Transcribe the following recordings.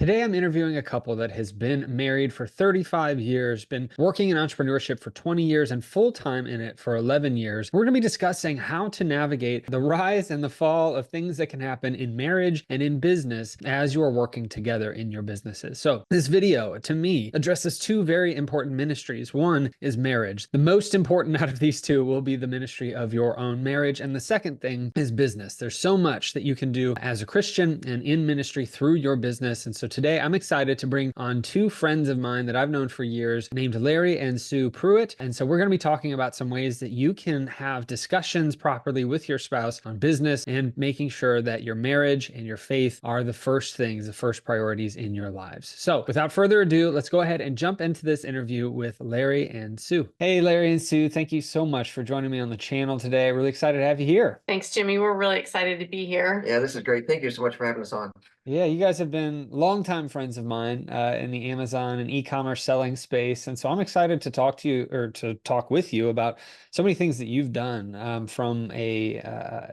Today, I'm interviewing a couple that has been married for 35 years, been working in entrepreneurship for 20 years, and full time in it for 11 years. We're going to be discussing how to navigate the rise and the fall of things that can happen in marriage and in business as you are working together in your businesses. So, this video, to me, addresses two very important ministries. One is marriage. The most important out of these two will be the ministry of your own marriage. And the second thing is business. There's so much that you can do as a Christian and in ministry through your business. And so today I'm excited to bring on two friends of mine that I've known for years named Larry and Sue Pruett. And so we're going to be talking about some ways that you can have discussions properly with your spouse on business and making sure that your marriage and your faith are the first things, the first priorities in your lives. So without further ado, let's go ahead and jump into this interview with Larry and Sue. Hey, Larry and Sue, thank you so much for joining me on the channel today. Really excited to have you here. Thanks, Jimmy. We're really excited to be here. Yeah, this is great. Thank you so much for having us on. Yeah, you guys have been longtime friends of mine in the Amazon and e-commerce selling space. And so I'm excited to talk to you or to talk with you about so many things that you've done from the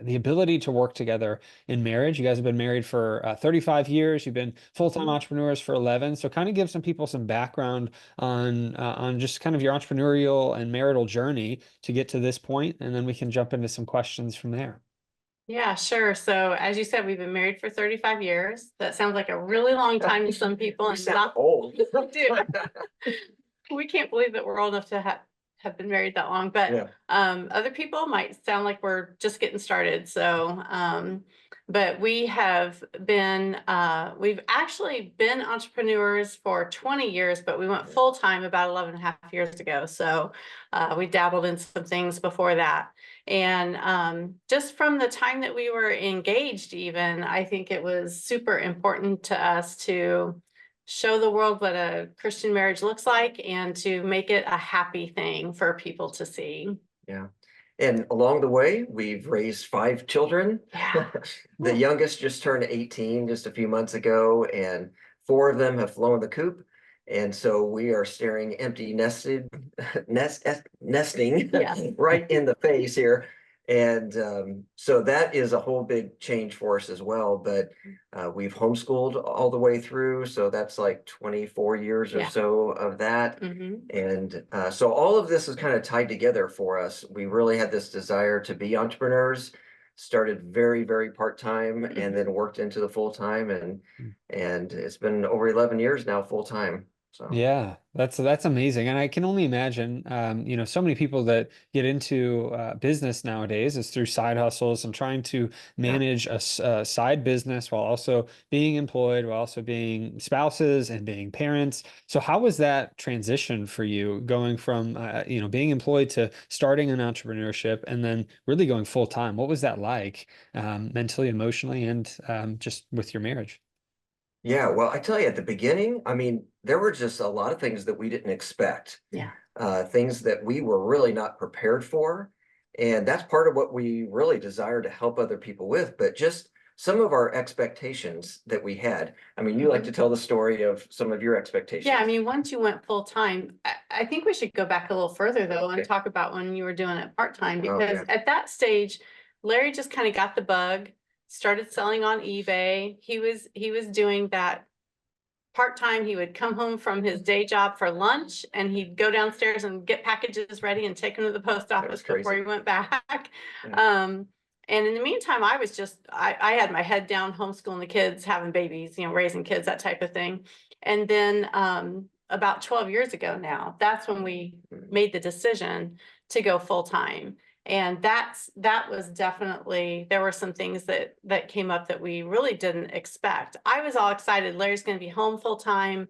ability to work together in marriage. You guys have been married for 35 years. You've been full-time entrepreneurs for 11. So kind of give some people some background on just kind of your entrepreneurial and marital journey to get to this point, and then we can jump into some questions from there. Yeah, sure. So as you said, we've been married for 35 years. That sounds like a really long time to some people. You sound old. We can't believe that we're old enough to have been married that long, but Yeah. Other people might sound like we're just getting started. So, but we have been, we've actually been entrepreneurs for 20 years, but we went full time about 11 and a half years ago. So we dabbled in some things before that. And just from the time that we were engaged, even, I think it was super important to us to show the world what a Christian marriage looks like and to make it a happy thing for people to see. Yeah. And along the way, we've raised 5 children. Yeah. The youngest just turned 18 just a few months ago, and 4 of them have flown the coop. And so we are staring empty nesting Yeah. right in the face here. And so that is a whole big change for us as well. But we've homeschooled all the way through. So that's like 24 years or Yeah. so of that. Mm-hmm. And so all of this is kind of tied together for us. We really had this desire to be entrepreneurs, started very, very part-time, and then worked into the full-time. And it's been over 11 years now full-time. So Yeah, that's amazing. And I can only imagine, so many people that get into business nowadays is through side hustles and trying to manage a side business while also being employed, while also being spouses and being parents. So how was that transition for you going from, being employed to starting an entrepreneurship and then really going full time? What was that like, mentally, emotionally, and just with your marriage? yeah, well, I tell you, at the beginning, I mean, there were just a lot of things that we didn't expect, Yeah. things that we were really not prepared for. And that's part of what we really desire to help other people with. But just some of our expectations that we had. I mean, you like to tell the story of some of your expectations. Yeah, I mean, once you went full time, I think we should go back a little further though Okay. and talk about when you were doing it part time, because Okay. at that stage, Larry just kind of got the bug, started selling on eBay. He was doing that part time. He would come home from his day job for lunch and he'd go downstairs and get packages ready and take them to the post office before he went back. Yeah. And in the meantime, I was just, I had my head down homeschooling the kids, having babies, raising kids, that type of thing. And then about 12 years ago now, that's when we made the decision to go full time. And that was definitely, there were some things that came up that we really didn't expect. I was all excited. Larry's going to be home full time.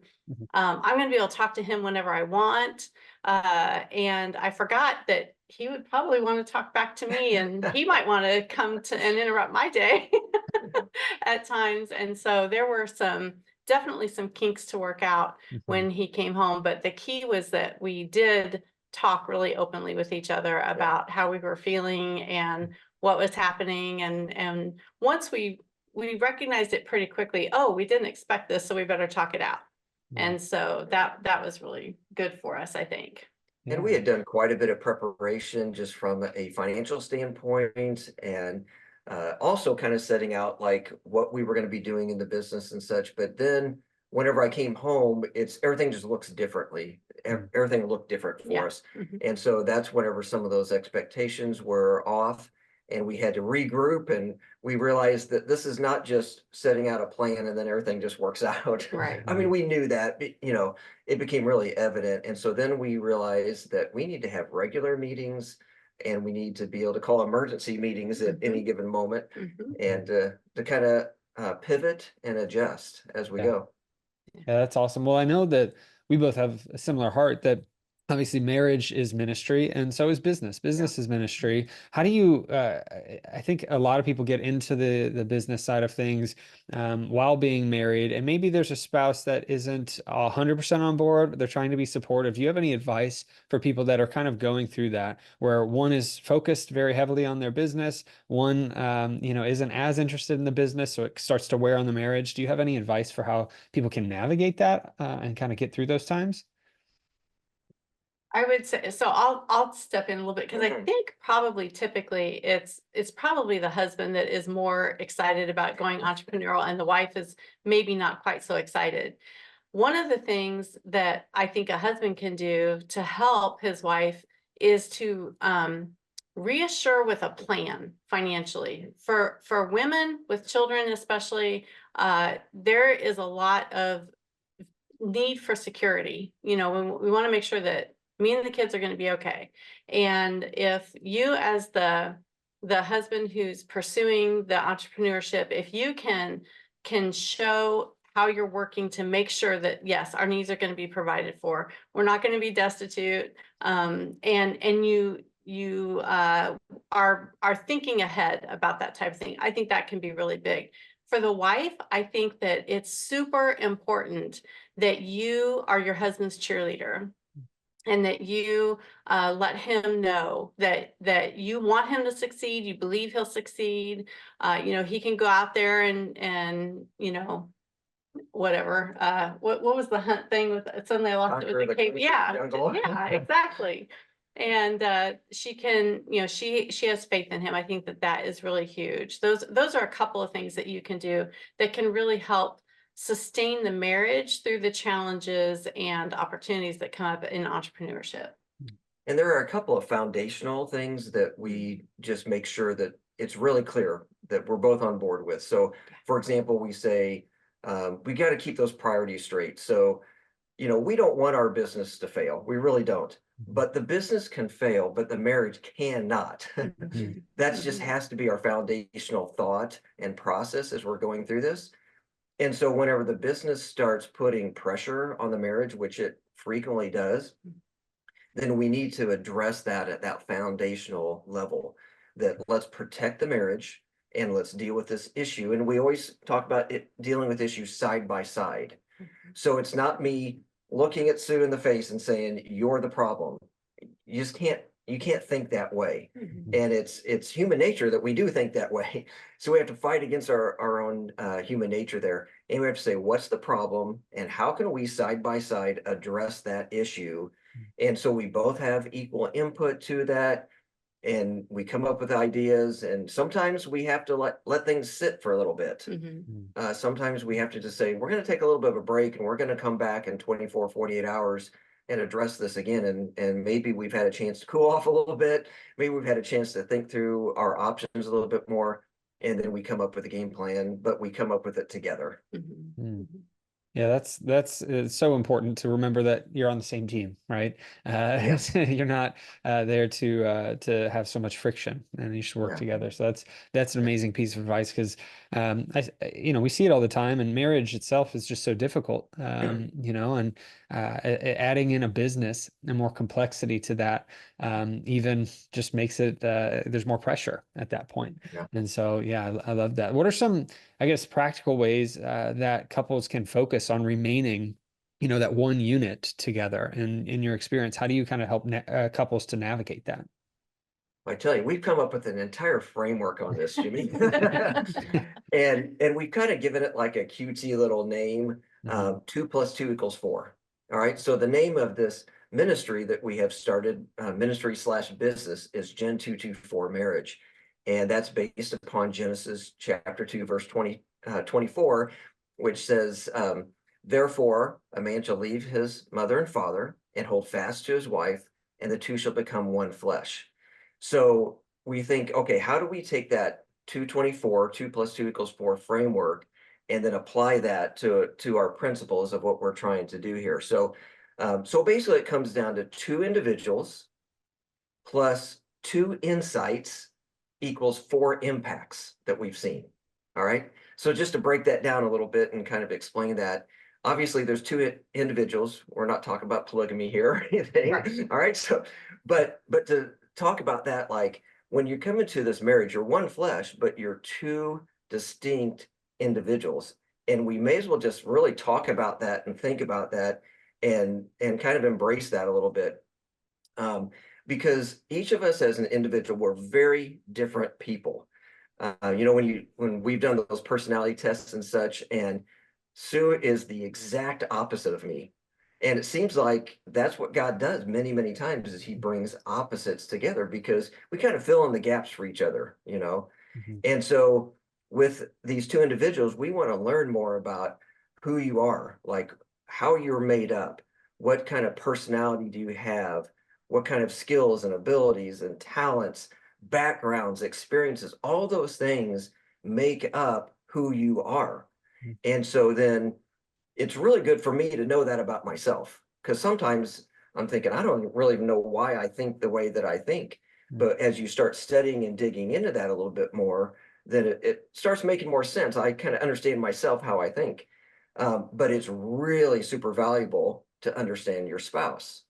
I'm going to be able to talk to him whenever I want. And I forgot that he would probably want to talk back to me, and he might want to come to and interrupt my day at times. And so there were definitely some kinks to work out when he came home. But the key was that we did talk really openly with each other about how we were feeling and what was happening. And once we recognized it pretty quickly, oh, we didn't expect this, so we better talk it out. And so that was really good for us, I think. And we had done quite a bit of preparation just from a financial standpoint, and also kind of setting out like what we were going to be doing in the business and such. But then whenever I came home, everything just looks differently. Everything looked different for us. And so that's whenever some of those expectations were off and we had to regroup, and we realized that this is not just setting out a plan and then everything just works out. Right. I mean, we knew that, but, it became really evident. And so then we realized that we need to have regular meetings and we need to be able to call emergency meetings at any given moment and to kind of pivot and adjust as we go. Yeah, that's awesome. Well, I know that we both have a similar heart that obviously marriage is ministry and so is business. Business is ministry. How do you, I think a lot of people get into the business side of things while being married, and maybe there's a spouse that isn't 100% on board. They're trying to be supportive. Do you have any advice for people that are kind of going through that, where one is focused very heavily on their business, one, isn't as interested in the business, so it starts to wear on the marriage? Do you have any advice for how people can navigate that and kind of get through those times? I would say, so I'll step in a little bit, because I think probably typically it's probably the husband that is more excited about going entrepreneurial and the wife is maybe not quite so excited. One of the things that I think a husband can do to help his wife is to reassure with a plan financially. For women with children especially, there is a lot of need for security. When we want to make sure that me and the kids are going to be okay. And if you, as the husband who's pursuing the entrepreneurship, if you can show how you're working to make sure that, yes, our needs are going to be provided for, we're not going to be destitute, and you are thinking ahead about that type of thing, I think that can be really big. For the wife, I think that it's super important that you are your husband's cheerleader, and that you let him know that you want him to succeed, you believe he'll succeed. He can go out there and whatever. What was the hunt thing with, suddenly I lost it with the cave? Yeah, yeah, exactly. And she can, she has faith in him. I think that is really huge. Those are a couple of things that you can do that can really help sustain the marriage through the challenges and opportunities that come up in entrepreneurship. And there are a couple of foundational things that we just make sure that it's really clear that we're both on board with. So, for example, we say we got to keep those priorities straight. So, we don't want our business to fail. We really don't. But the business can fail, but the marriage cannot. That just has to be our foundational thought and process as we're going through this. And so whenever the business starts putting pressure on the marriage, which it frequently does, then we need to address that at that foundational level, that let's protect the marriage and let's deal with this issue. And we always talk about it, dealing with issues side by side. So it's not me looking at Sue in the face and saying, you're the problem. You can't think that way. And it's human nature that we do think that way. So we have to fight against our own human nature there. And we have to say, what's the problem and how can we side by side address that issue? And so we both have equal input to that. And we come up with ideas, and sometimes we have to let things sit for a little bit. Sometimes we have to just say, we're going to take a little bit of a break and we're going to come back in 24, 48 hours and address this again. And maybe we've had a chance to cool off a little bit. Maybe we've had a chance to think through our options a little bit more. And then we come up with a game plan, but we come up with it together. Yeah, that's it's so important to remember that you're on the same team, right? You're not there to have so much friction, and you should work together. So that's an amazing piece of advice, because we see it all the time, and marriage itself is just so difficult, and adding in a business and more complexity to that even just makes it there's more pressure at that point. And so I love that. What are some, I guess, practical ways that couples can focus on remaining, that one unit together? And in your experience, how do you kind of help couples to navigate that? I tell you, we've come up with an entire framework on this, Jimmy. and we've kind of given it like a cutesy little name, 2 + 2 = 4. All right. So the name of this ministry that we have started, ministry/business, is Gen 224 Marriage. And that's based upon Genesis chapter 2, verse 24, which says, Therefore, a man shall leave his mother and father and hold fast to his wife, and the two shall become one flesh. So we think, okay, how do we take that 224, 2 plus 2 equals 4 framework, and then apply that to our principles of what we're trying to do here? So, so basically it comes down to 2 individuals plus 2 insights equals 4 impacts that we've seen. All right. So just to break that down a little bit and kind of explain that, obviously there's 2 individuals. We're not talking about polygamy here or anything. Right. All right. So, but to talk about that, like when you come into this marriage, you're one flesh, but you're 2 distinct individuals. And we may as well just really talk about that and think about that and kind of embrace that a little bit. Because each of us as an individual, we're very different people. You know, when we've done those personality tests and such, and Sue is the exact opposite of me. And it seems like that's what God does many, many times is he brings opposites together because we kind of fill in the gaps for each other, you know? Mhm. And so with these 2 individuals, we want to learn more about who you are, like how you're made up, what kind of personality do you have, what kind of skills and abilities and talents, backgrounds, experiences, all those things make up who you are. Mhm. And so then it's really good for me to know that about myself, because sometimes I'm thinking, I don't really know why I think the way that I think. Mm. But as you start studying and digging into that a little bit more, then it starts making more sense. I kind of understand myself how I think. But it's really super valuable to understand your spouse.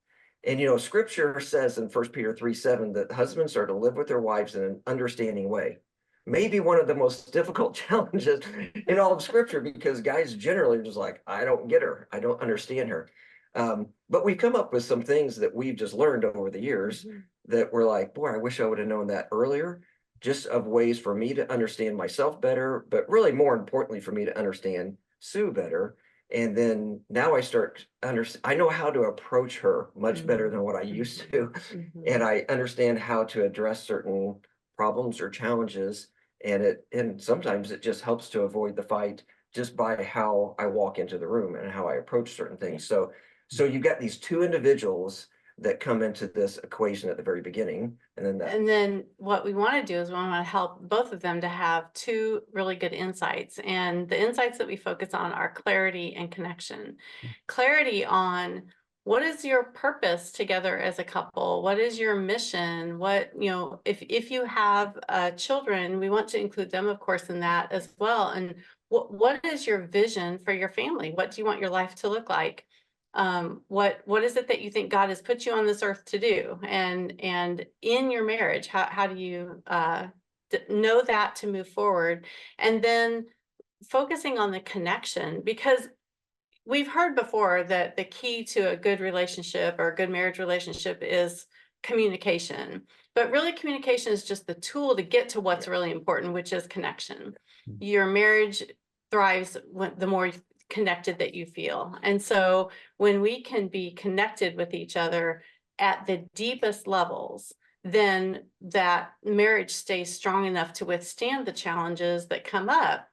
And, you know, scripture says in 1 Peter 3:7 that husbands are to live with their wives in an understanding way. Maybe one of the most difficult challenges in all of scripture, because guys generally are just like, I don't get her. I don't understand her. But we've come up with some things that we've just learned over the years that we're like, boy, I wish I would have known that earlier, just of ways for me to understand myself better, but really more importantly for me to understand Sue better. And then now I know how to approach her much better than what I used to. And I understand how to address certain problems or challenges. And sometimes it just helps to avoid the fight just by how I walk into the room and how I approach certain things. So you've got these 2 individuals that come into this equation at the very beginning, and then that. And then what we want to do is we want to help both of them to have 2 really good insights. And the insights that we focus on are clarity and connection. Clarity on what is your purpose together as a couple? What is your mission? What, you know, if you have children, we want to include them, of course, in that as well. And what is your vision for your family? What do you want your life to look like? What is it that you think God has put you on this earth to do? And in your marriage, how do you know that to move forward? And then focusing on the connection, because we've heard before that the key to a good relationship or a good marriage relationship is communication. But really, communication is just the tool to get to what's really important, which is connection. Your marriage thrives when the more connected that you feel. And so when we can be connected with each other at the deepest levels, then that marriage stays strong enough to withstand the challenges that come up,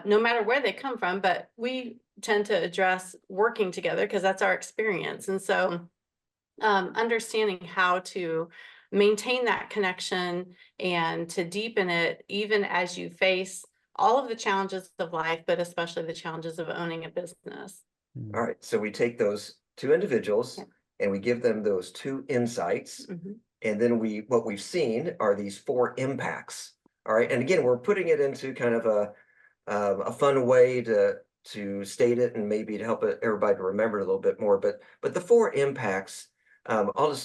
no matter where they come from. But we tend to address working together because that's our experience. And so understanding how to maintain that connection and to deepen it, even as you face all of the challenges of life, but especially the challenges of owning a business. All right, so we take those 2 individuals and we give them those 2 insights. And then what we've seen are these 4 impacts. All right. And again, we're putting it into kind of a fun way to state it and maybe to help everybody to remember it a little bit more. But the 4 impacts, I'll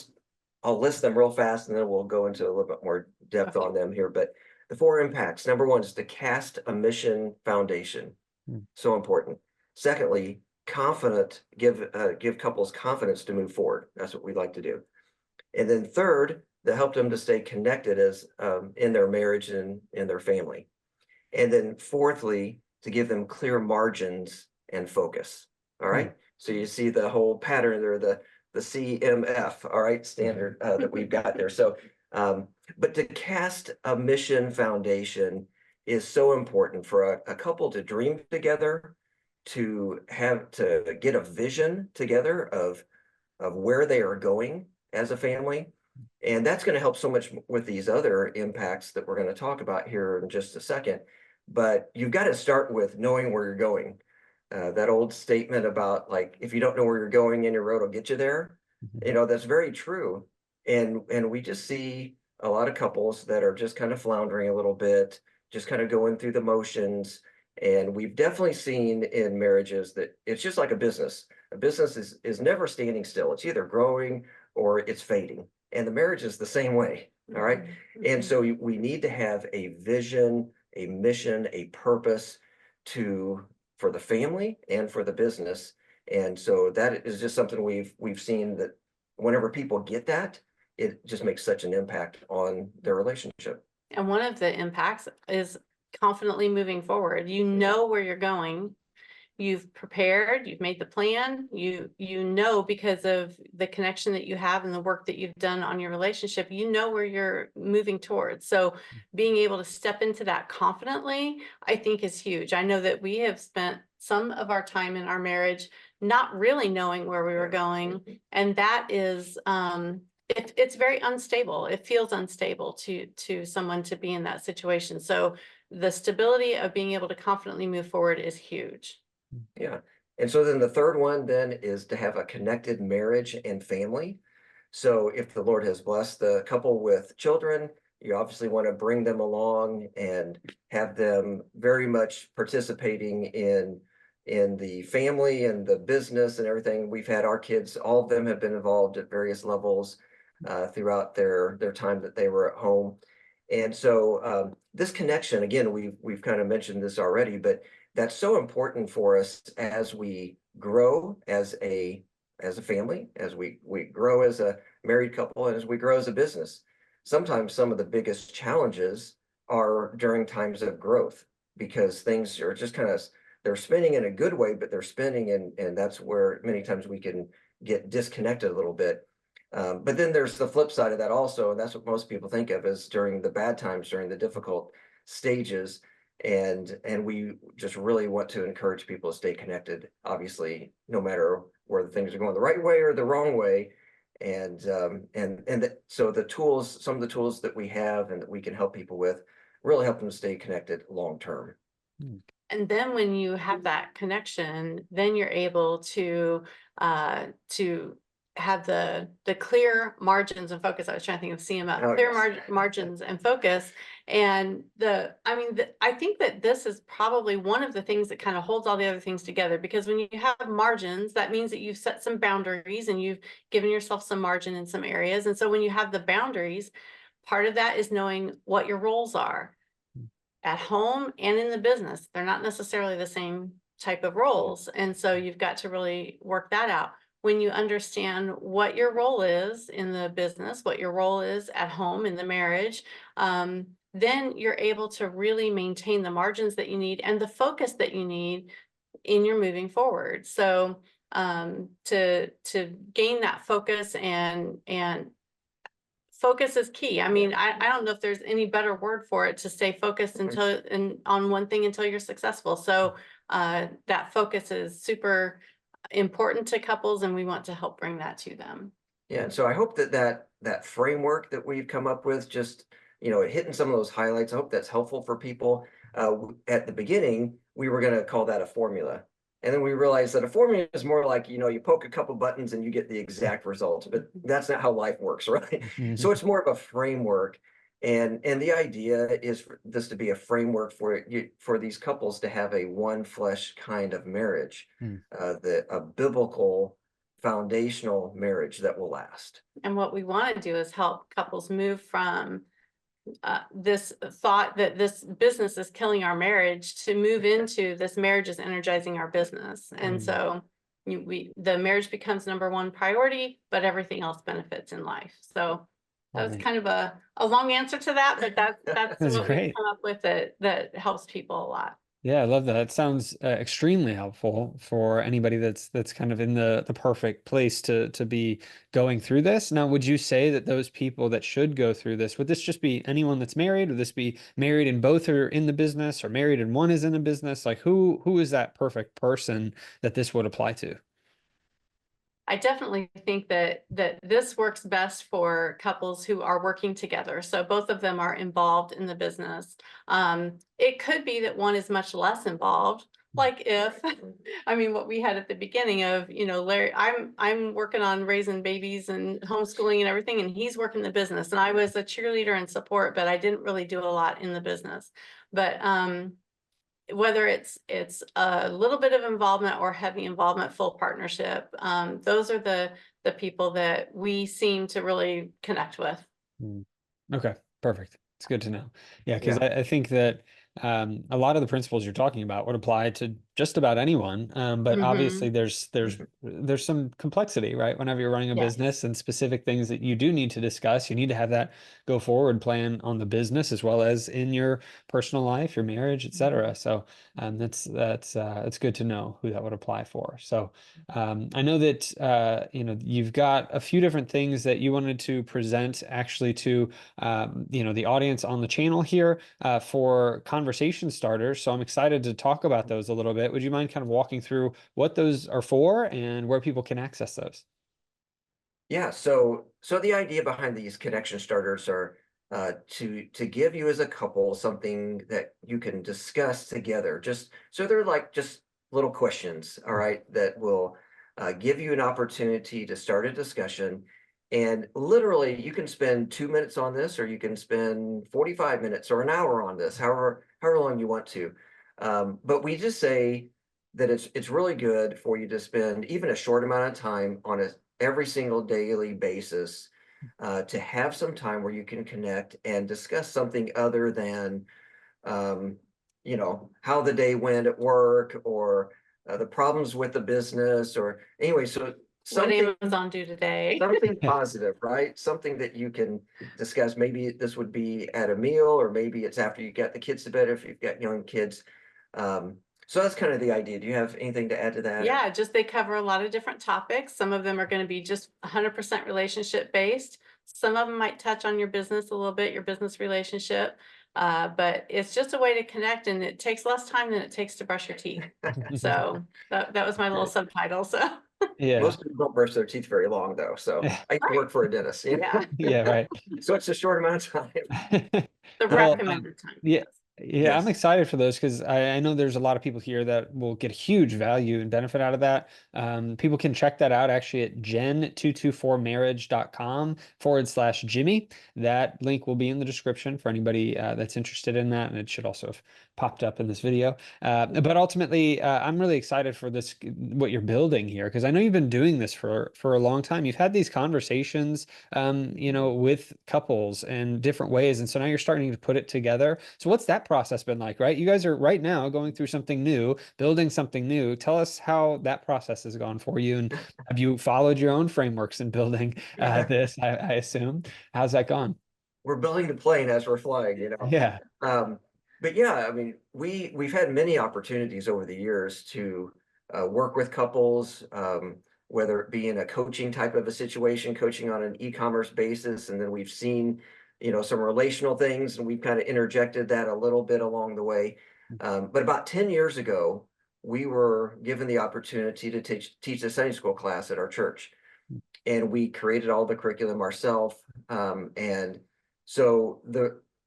list them real fast and then we'll go into a little bit more depth on them here. But the 4 impacts, number 1 is to cast a mission foundation. So important. Secondly, give couples confidence to move forward. That's what we like to do. And then third, to help them to stay connected as in their marriage and in their family. And then fourthly, to give them clear margins and focus. All right. So you see the whole pattern there, the CMF, all right, standard that we've got there. So, but to cast a mission foundation is so important for a couple to dream together to get a vision together of where they are going as a family. And that's going to help so much with these other impacts that we're going to talk about here in just a second. But you've got to start with knowing where you're going. That old statement about, like, if you don't know where you're going, any road will get you there. You know, that's very true. And we just see a lot of couples that are just kind of floundering a little bit, just kind of going through the motions. And we've definitely seen in marriages that it's just like a business. A business is never standing still. It's either growing or it's fading. And the marriage is the same way. All right. And so we need to have a vision, a mission, a purpose for the family and for the business. And so that is just something we've seen, that whenever people get that, it just makes such an impact on their relationship. And one of the impacts is confidently moving forward. You know where you're going. You've prepared, you've made the plan, you know, because of the connection that you have and the work that you've done on your relationship, you know where you're moving towards. So being able to step into that confidently, I think, is huge. I know that we have spent some of our time in our marriage not really knowing where we were going. And that is, it's very unstable. It feels unstable to someone to be in that situation. So the stability of being able to confidently move forward is huge. Yeah. And so then the third one then is to have a connected marriage and family. So if the Lord has blessed the couple with children, you obviously want to bring them along and have them very much participating in the family and the business and everything. We've had our kids, all of them have been involved at various levels throughout their time that they were at home. And so this connection, again, we've kind of mentioned this already, but that's so important for us as we grow as a family, as we grow as a married couple, and as we grow as a business. Sometimes some of the biggest challenges are during times of growth, because things are just kind of, they're spinning in a good way, but they're spinning, and that's where many times we can get disconnected a little bit. But then there's the flip side of that also, and that's what most people think of as during the bad times, during the difficult stages. And we just really want to encourage people to stay connected, obviously, no matter whether things are going the right way or the wrong way. And so the tools, some of the tools that we have and that we can help people with, really help them stay connected long term. And then when you have that connection, then you're able to have the clear margins and focus. I was trying to think of CMF, Oh, clear yes. margins and focus. And I think that this is probably one of the things that kind of holds all the other things together, because when you have margins, that means that you've set some boundaries and you've given yourself some margin in some areas. And so when you have the boundaries, part of that is knowing what your roles are at home and in the business. They're not necessarily the same type of roles. And so you've got to really work that out. When you understand what your role is in the business, what your role is at home in the marriage, then you're able to really maintain the margins that you need and the focus that you need in your moving forward. So to gain that focus and focus is key. I mean, I don't know if there's any better word for it, to stay focused on one thing until you're successful. So that focus is super important to couples, and we want to help bring that to them. Yeah, and so I hope that framework that we've come up with, just, hitting some of those highlights, I hope that's helpful for people. At the beginning, we were going to call that a formula. And then we realized that a formula is more like, you poke a couple buttons and you get the exact results, but that's not how life works, right? So it's more of a framework. And the idea is for this to be a framework for these couples to have a one flesh kind of marriage, a biblical foundational marriage that will last. And what we want to do is help couples move from this thought that this business is killing our marriage to move into this marriage is energizing our business. And so the marriage becomes number one priority, but everything else benefits in life. So that was kind of a long answer to that, but that's what we've come up with that helps people a lot. Yeah, I love that. It sounds extremely helpful for anybody that's kind of in the perfect place to be going through this. Now, would you say that those people that should go through this, would this just be anyone that's married? Would this be married and both are in the business, or married and one is in the business? Like who is that perfect person that this would apply to? I definitely think that this works best for couples who are working together. So both of them are involved in the business. It could be that one is much less involved. Like if, I mean, what we had at the beginning of, Larry, I'm working on raising babies and homeschooling and everything, and he's working the business. And I was a cheerleader and support, but I didn't really do a lot in the business. But whether it's a little bit of involvement or heavy involvement, full partnership, those are the people that we seem to really connect with. Mm. Okay, perfect. It's good to know. Yeah, because Yeah. I think that a lot of the principles you're talking about would apply to just about anyone. But obviously Hmm. there's some complexity, right? Whenever you're running a Yes. business and specific things that you do need to discuss, you need to have that go forward plan on the business as well as in your personal life, your marriage, etc. So that's good to know who that would apply for. So I know that you've got a few different things that you wanted to present actually to the audience on the channel here for conversation starters. So I'm excited to talk about those a little bit. Would you mind kind of walking through what those are for and where people can access those? Yeah, so the idea behind these connection starters are to give you as a couple something that you can discuss together. Just so they're like just little questions, all right, that will give you an opportunity to start a discussion. And literally, you can spend 2 minutes on this, or you can spend 45 minutes or an hour on this, however long you want to. But we just say that it's really good for you to spend even a short amount of time on a every single daily basis, to have some time where you can connect and discuss something other than um, how the day went at work, or the problems with the business, or anyway, so What something Amazon do today? something positive, right? Something that you can discuss. Maybe this would be at a meal, or maybe it's after you get the kids to bed if you've got young kids. Um, so that's kind of the idea. Do you have anything to add to that? Yeah, just they cover a lot of different topics. Some of them are going to be just 100% relationship based. Some of them might touch on your business a little bit, your business relationship. But it's just a way to connect, and it takes less time than it takes to brush your teeth. So that was my little subtitle. So Yeah. Most people don't brush their teeth very long, though. So I used to work for a dentist. yeah, Yeah, right. So it's a short amount of time. the Well, recommended time. yeah, yeah, I'm Yes. excited for those because I know there's a lot of people here that will get huge value and benefit out of that. People can check that out actually at gen224marriage.com/Jimmy. That link will be in the description for anybody that's interested in that, and it should also have popped up in this video. But ultimately, I'm really excited for this, what you're building here, because I know you've been doing this for a long time. You've had these conversations, with couples in different ways, and so now you're starting to put it together. So what's that process been like, right? You guys are right now going through something new, building something new. Tell us how that process has gone for you, and have you followed your own frameworks in building this? I assume. How's that gone? We're building the plane as we're flying. Yeah. Um, but yeah, I mean, we've had many opportunities over the years to work with couples, whether it be in a coaching type of a situation, coaching on an e-commerce basis, and then we've seen, some relational things, and we've kind of interjected that a little bit along the way. But about 10 years ago, we were given the opportunity to teach a Sunday school class at our church, and we created all the curriculum ourselves. And so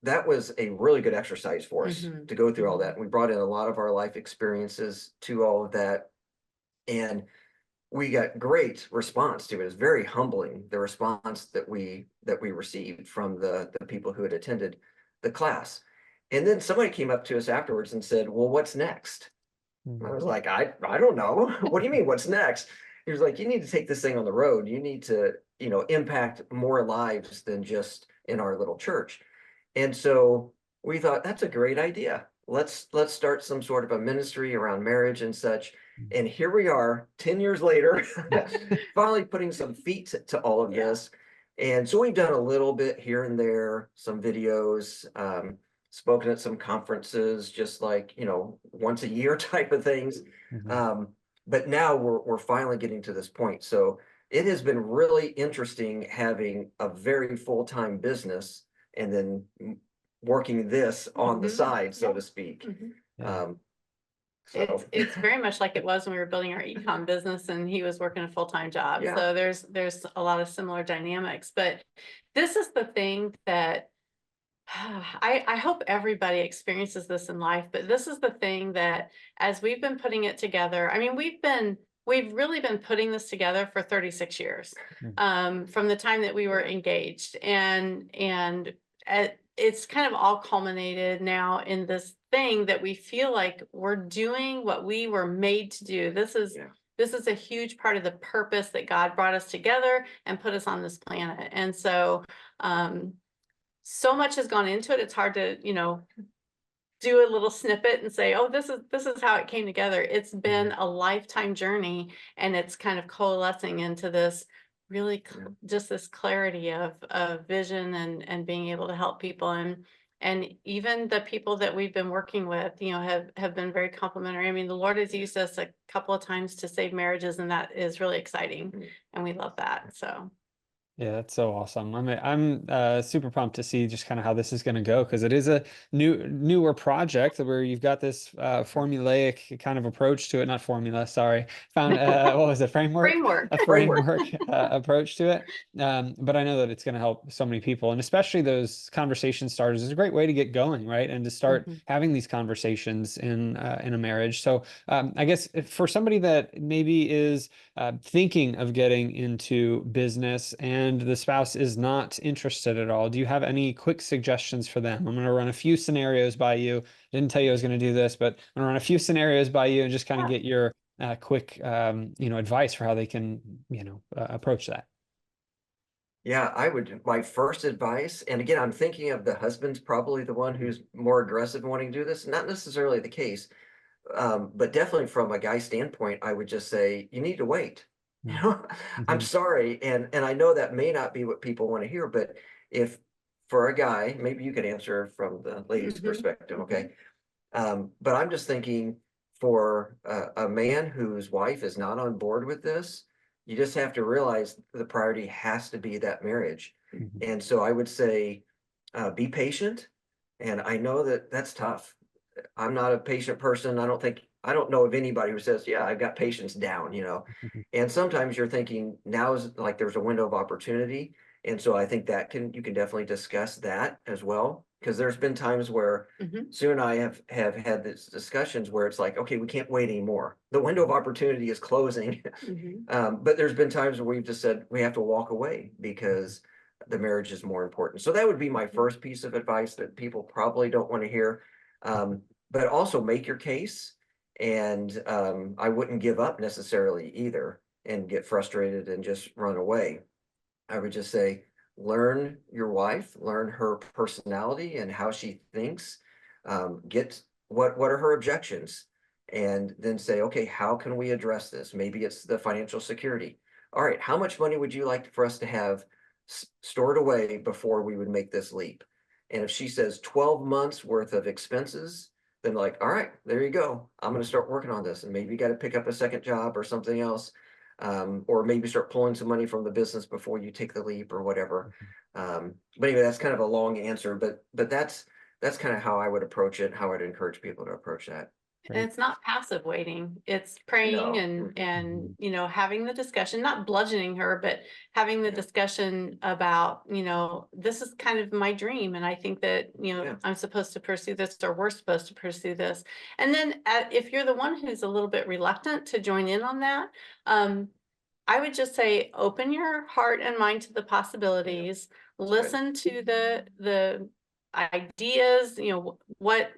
that was a really good exercise for us Mhm. to go through all that. We brought in a lot of our life experiences to all of that, and we got great response to it. It was very humbling, the response that we received from the people who had attended the class. And then somebody came up to us afterwards and said, "Well, what's next?" I was like, I don't know. What do you mean, what's next? He was like, "You need to take this thing on the road. You need to, impact more lives than just in our little church." And so we thought that's a great idea. Let's start some sort of a ministry around marriage and such. And here we are 10 years later, finally putting some feet to all of Yeah. this. And so we've done a little bit here and there, some videos, spoken at some conferences, just like, once a year type of things. Mhm. But now we're finally getting to this point. So it has been really interesting having a very full-time business and then working this on the Mhm. side, so Yeah. to speak. Mhm. Yeah. Um, It's very much like it was when we were building our ecom business and he was working a full-time job. Yeah. So there's a lot of similar dynamics, but this is the thing that I hope everybody experiences this in life, but this is the thing that as we've been putting it together, I mean, we've really been putting this together for 36 years, from the time that we were engaged, and it's kind of all culminated now in this thing that we feel like we're doing what we were made to do. Yeah. This is a huge part of the purpose that God brought us together and put us on this planet. And so much has gone into it. It's hard to, do a little snippet and say, oh, this is how it came together. It's been a lifetime journey, and it's kind of coalescing into this really just this clarity of vision and being able to help people. And even the people that we've been working with, have been very complimentary. I mean, the Lord has used us a couple of times to save marriages, and that is really exciting. And we love that. So Yeah, that's so awesome. I'm super pumped to see just kind of how this is going to go, because it is a newer project where you've got this formulaic kind of approach to it. Not formula, sorry. Found what was it? Framework? framework. A framework approach to it. But I know that it's going to help so many people, and especially those conversation starters is a great way to get going, right? And to start having these conversations in a marriage. So I guess for somebody that maybe is thinking of getting into business and the spouse is not interested at all, do you have any quick suggestions for them? I'm going to run a few scenarios by you. Didn't tell you I was going to do this, but I'm going to run a few scenarios by you and just kind of get your quick, advice for how they can, approach that. Yeah, my first advice, and again, I'm thinking of the husband's probably the one who's more aggressive in wanting to do this. Not necessarily the case, but definitely from a guy standpoint, I would just say, you need to wait. You know, I'm sorry. And I know that may not be what people want to hear, but if for a guy, maybe you could answer from the lady's perspective, okay? But I'm just thinking for a man whose wife is not on board with this, you just have to realize the priority has to be that marriage. And so I would say, be patient. And I know that that's tough. I'm not a patient person. I don't know of anybody who says, yeah, I've got patience down, And sometimes you're thinking now is like there's a window of opportunity. And so I think you can definitely discuss that as well. Because there's been times where Sue and I have had these discussions where it's like, okay, we can't wait anymore. The window of opportunity is closing. But there's been times where we've just said we have to walk away because the marriage is more important. So that would be my first piece of advice that people probably don't want to hear. But also make your case. And I wouldn't give up necessarily either and get frustrated and just run away. I would just say, learn your wife, learn her personality and how she thinks, get what are her objections, and then say, okay, how can we address this? Maybe it's the financial security. All right, how much money would you like for us to have stored away before we would make this leap? And if she says 12 months worth of expenses, then like, all right, there you go. I'm going to start working on this. And maybe you got to pick up a second job or something else. Or maybe start pulling some money from the business before you take the leap or whatever. But anyway, that's kind of a long answer, but that's kind of how I would approach it, how I'd encourage people to approach that. And it's not passive waiting. It's praying and having the discussion, not bludgeoning her, but having the discussion about, this is kind of my dream. And I think that, I'm supposed to pursue this, or we're supposed to pursue this. And then if you're the one who's a little bit reluctant to join in on that, I would just say, open your heart and mind to the possibilities, listen to the ideas, what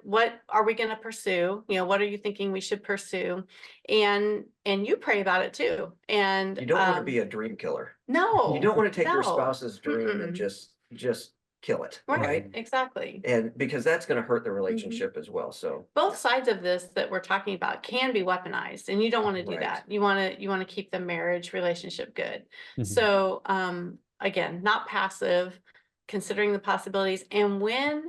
are we going to pursue? What are you thinking we should pursue? And you pray about it too. And you don't want to be a dream killer. No, you don't want to take your no. spouse's dream and just kill it. Right, exactly. And because that's going to hurt the relationship as well. So both sides of this that we're talking about can be weaponized, and you don't want to do that. You want to keep the marriage relationship good. So again, not passive, considering the possibilities. And when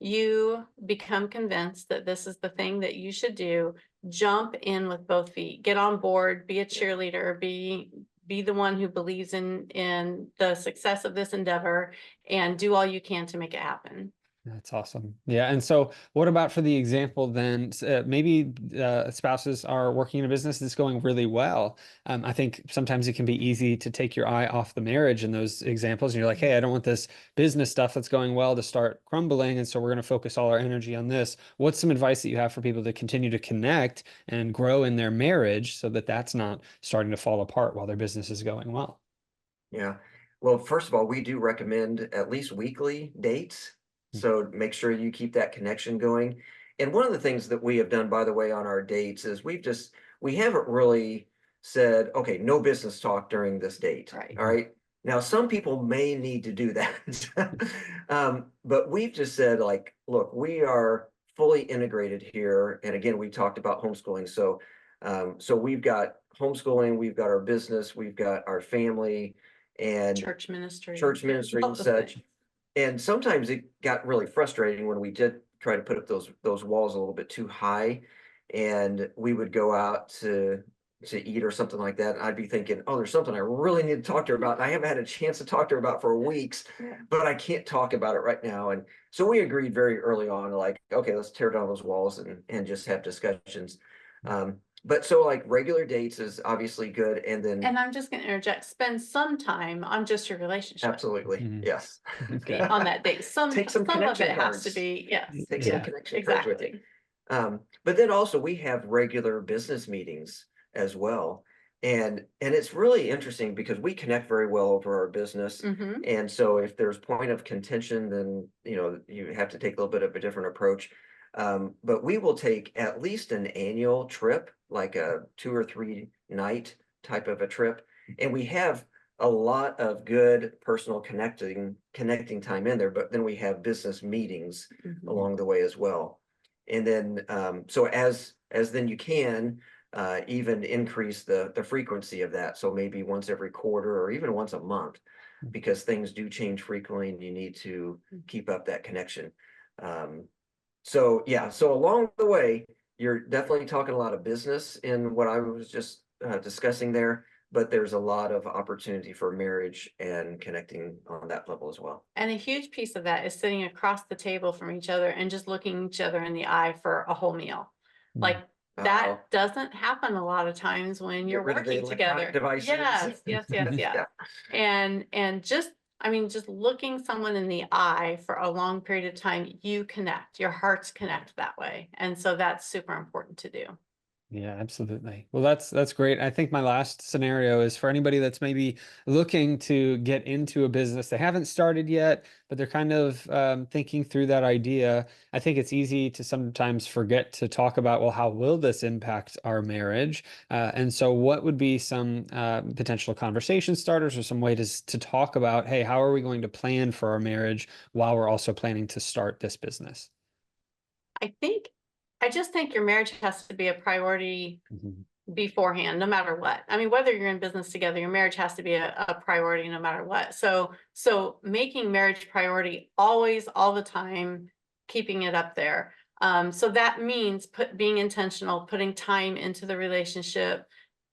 you become convinced that this is the thing that you should do, jump in with both feet, get on board, be a cheerleader, be the one who believes in the success of this endeavor, and do all you can to make it happen. That's awesome. Yeah. And so what about for the example then, maybe spouses are working in a business that's going really well. I think sometimes it can be easy to take your eye off the marriage in those examples. And you're like, hey, I don't want this business stuff that's going well to start crumbling. And so we're going to focus all our energy on this. What's some advice that you have for people to continue to connect and grow in their marriage so that that's not starting to fall apart while their business is going well? Yeah. Well, first of all, we do recommend at least weekly dates. So make sure you keep that connection going. And one of the things that we have done, by the way, on our dates is we haven't really said, okay, no business talk during this date. Right. All right. Now, some people may need to do that. But we've just said, like, look, we are fully integrated here. And again, we talked about homeschooling. So we've got homeschooling, we've got our business, we've got our family and Church ministry and all the such. things. And sometimes it got really frustrating when we did try to put up those walls a little bit too high, and we would go out to eat or something like that. And I'd be thinking, oh, there's something I really need to talk to her about. And I haven't had a chance to talk to her about for weeks, but I can't talk about it right now. And so we agreed very early on, like, okay, let's tear down those walls and just have discussions. But so like regular dates is obviously good. And then And I'm just going to interject, spend some time on just your relationship. absolutely, yes. On that date. Take some Some of connection it has to cards. be, yes. Take some Yeah, connection cards with Exactly. it. But then also we have regular business meetings as well. And it's really interesting because we connect very well over our business. Mhm. And so if there's point of contention, then you have to take a little bit of a different approach. But we will take at least an annual trip, like a 2 or 3 night type of a trip. And we have a lot of good personal connecting time in there, but then we have business meetings Mhm. along the way as well. And then so as then you can even increase the frequency of that. So maybe once every quarter or even once a month, because things do change frequently and you need to keep up that connection. So yeah, so along the way, you're definitely talking a lot of business in what I was just discussing there, but there's a lot of opportunity for marriage and connecting on that level as well. And a huge piece of that is sitting across the table from each other and just looking each other in the eye for a whole meal. Like that doesn't happen a lot of times when you're Get rid of the working together. electronic devices. Yes. Yeah. And just, I mean, just looking someone in the eye for a long period of time, you connect, your hearts connect that way. And so that's super important to do. Yeah, absolutely. Well, that's great. I think my last scenario is for anybody that's maybe looking to get into a business. They haven't started yet, but they're kind of thinking through that idea. I think it's easy to sometimes forget to talk about, well, how will this impact our marriage? And so what would be some potential conversation starters or some way to talk about, hey, how are we going to plan for our marriage while we're also planning to start this business? I just think your marriage has to be a priority Mhm. beforehand, no matter what. I mean, whether you're in business together, your marriage has to be a priority no matter what. So making marriage priority always, all the time, keeping it up there. So that means being intentional, putting time into the relationship,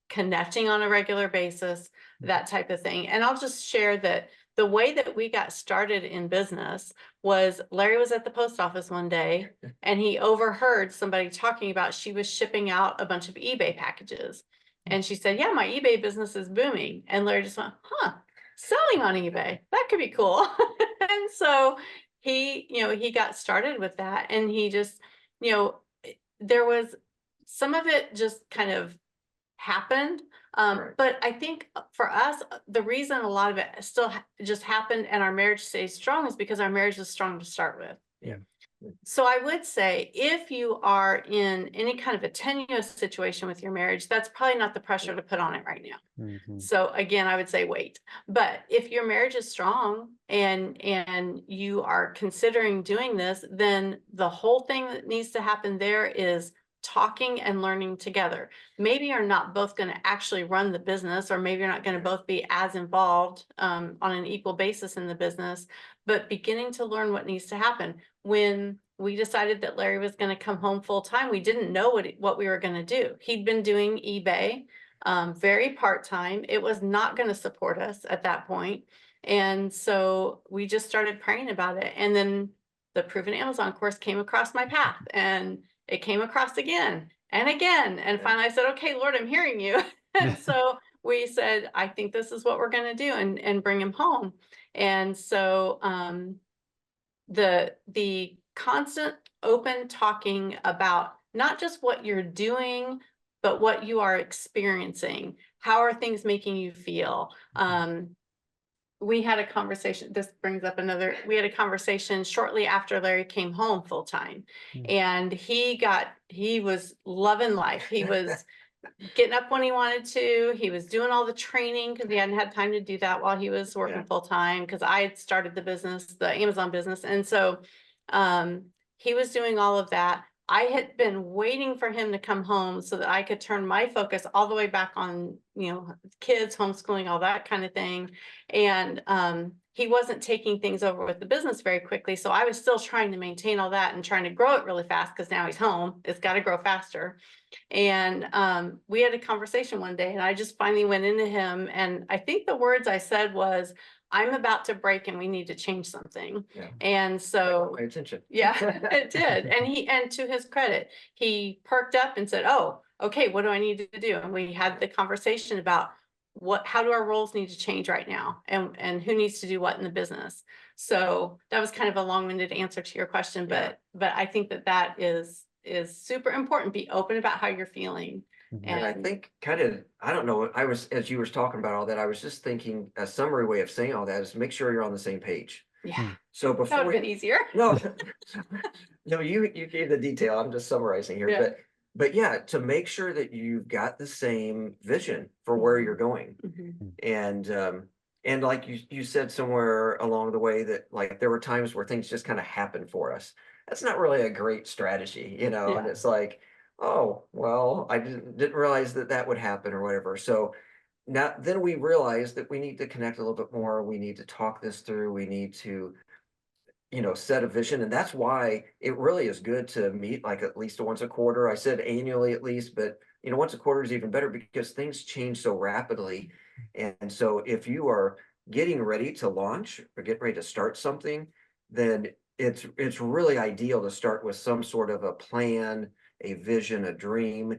connecting on a regular basis, that type of thing. And I'll just share that the way that we got started in business was Larry was at the post office one day and he overheard somebody talking about she was shipping out a bunch of eBay packages. And she said, yeah, my eBay business is booming. And Larry just went, huh, selling on eBay, that could be cool. And so he got started with that. And he just, there was some of it just kind of happened. Right. But I think for us, the reason a lot of it still just happened and our marriage stays strong is because our marriage is strong to start with. Yeah. So I would say if you are in any kind of a tenuous situation with your marriage, that's probably not the pressure to put on it right now. Mhm. So again, I would say wait. But if your marriage is strong and you are considering doing this, then the whole thing that needs to happen there is talking and learning together. Maybe you're not both going to actually run the business, or maybe you're not going to both be as involved on an equal basis in the business, but beginning to learn what needs to happen. When we decided that Larry was going to come home full time. We didn't know what we were going to do. He'd been doing eBay, very part-time. It was not going to support us at that point. And so we just started praying about it. And then the Proven Amazon course came across my path, and it came across again and again. And finally I said, okay, Lord, I'm hearing you. And so we said, I think this is what we're going to do, and bring him home. And so, the constant open talking about not just what you're doing, but what you are experiencing. How are things making you feel? We had a conversation, this brings up another, we had a conversation shortly after Larry came home full time. And he was loving life. He was getting up when he wanted to. He was doing all the training because he hadn't had time to do that while he was working full time, because I had started the business, the Amazon business. And so he was doing all of that. I had been waiting for him to come home so that I could turn my focus all the way back on, kids, homeschooling, all that kind of thing. And he wasn't taking things over with the business very quickly. So I was still trying to maintain all that and trying to grow it really fast, because now he's home. It's got to grow faster. And we had a conversation one day, and I just finally went into him. And I think the words I said was, I'm about to break and we need to change something. And so, My attention. yeah, it did. And to his credit, he perked up and said, oh, okay, what do I need to do? And we had the conversation about how do our roles need to change right now, and who needs to do what in the business. So that was kind of a long-winded answer to your question, but I think that is super important. Be open about how you're feeling. And I think I don't know, as you were talking about all that, I was just thinking a summary way of saying all that is make sure you're on the same page. Yeah. So before that would have been easier. No, no, you gave the detail. I'm just summarizing here, but yeah, to make sure that you've got the same vision for where you're going. And like you said somewhere along the way that like there were times where things just kind of happen for us. That's not really a great strategy, and it's like, oh, well, I didn't realize that would happen or whatever. So now then we realize that we need to connect a little bit more. We need to talk this through. We need to, set a vision. And that's why it really is good to meet like at least once a quarter. I said annually at least, but once a quarter is even better because things change so rapidly. And so if you are getting ready to launch or get ready to start something, then it's really ideal to start with some sort of a plan, a vision, a dream,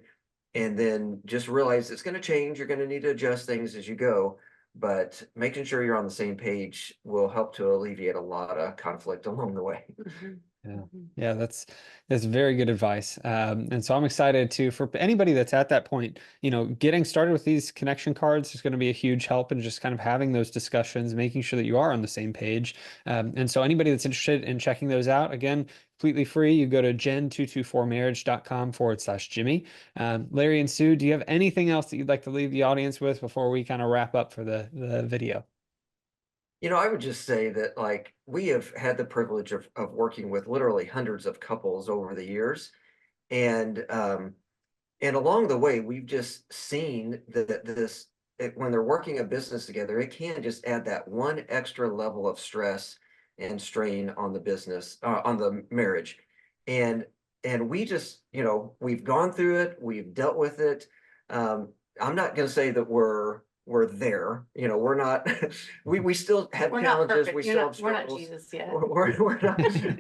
and then just realize it's going to change. You're going to need to adjust things as you go, but making sure you're on the same page will help to alleviate a lot of conflict along the way. Yeah, that's very good advice. And so I'm excited too for anybody that's at that point, getting started with these connection cards is going to be a huge help in just kind of having those discussions, making sure that you are on the same page. And so anybody that's interested in checking those out, again, completely free. You go to gen224marriage.com/Jimmy. Larry and Sue, do you have anything else that you'd like to leave the audience with before we kind of wrap up for the video? I would just say that like we have had the privilege of working with literally hundreds of couples over the years. And along the way, we've just seen that when they're working a business together, it can just add that one extra level of stress and strain on the business, on the marriage. And we just, we've gone through it, we've dealt with it. I'm not going to say that we're there, we're not, we still have challenges. We still have struggles. We're not Jesus yet.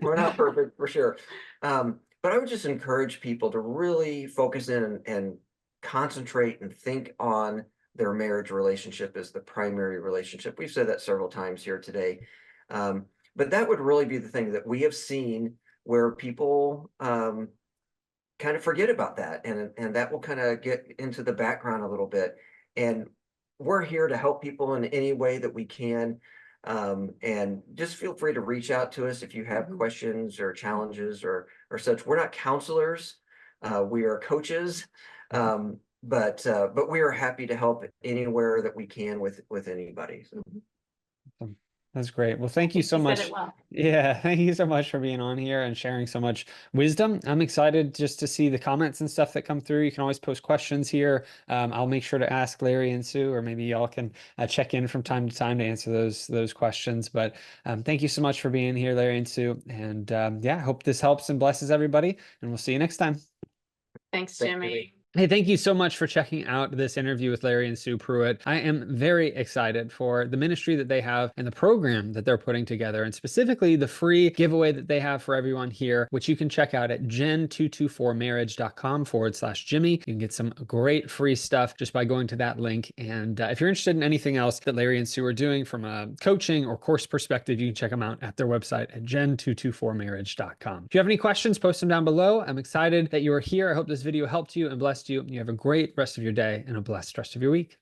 We're not perfect for sure. But I would just encourage people to really focus in and concentrate and think on their marriage relationship as the primary relationship. We've said that several times here today. But that would really be the thing that we have seen where people kind of forget about that. And that will kind of get into the background a little bit. And we're here to help people in any way that we can. And just feel free to reach out to us if you have questions or challenges or such. We're not counselors. We are coaches. But we are happy to help anywhere that we can with anybody. So. That's great. Well, thank you so You said it much. well. Yeah, thank you so much for being on here and sharing so much wisdom. I'm excited just to see the comments and stuff that come through. You can always post questions here. I'll make sure to ask Larry and Sue, or maybe y'all can check in from time to time to answer those questions. But thank you so much for being here, Larry and Sue. And yeah, I hope this helps and blesses everybody. And we'll see you next time. Thanks, Thank Jimmy. you. Hey, thank you so much for checking out this interview with Larry and Sue Pruett. I am very excited for the ministry that they have and the program that they're putting together, and specifically the free giveaway that they have for everyone here, which you can check out at gen224marriage.com/Jimmy. You can get some great free stuff just by going to that link. And if you're interested in anything else that Larry and Sue are doing from a coaching or course perspective, you can check them out at their website at gen224marriage.com. If you have any questions, post them down below. I'm excited that you are here. I hope this video helped you and blessed you. You have a great rest of your day and a blessed rest of your week.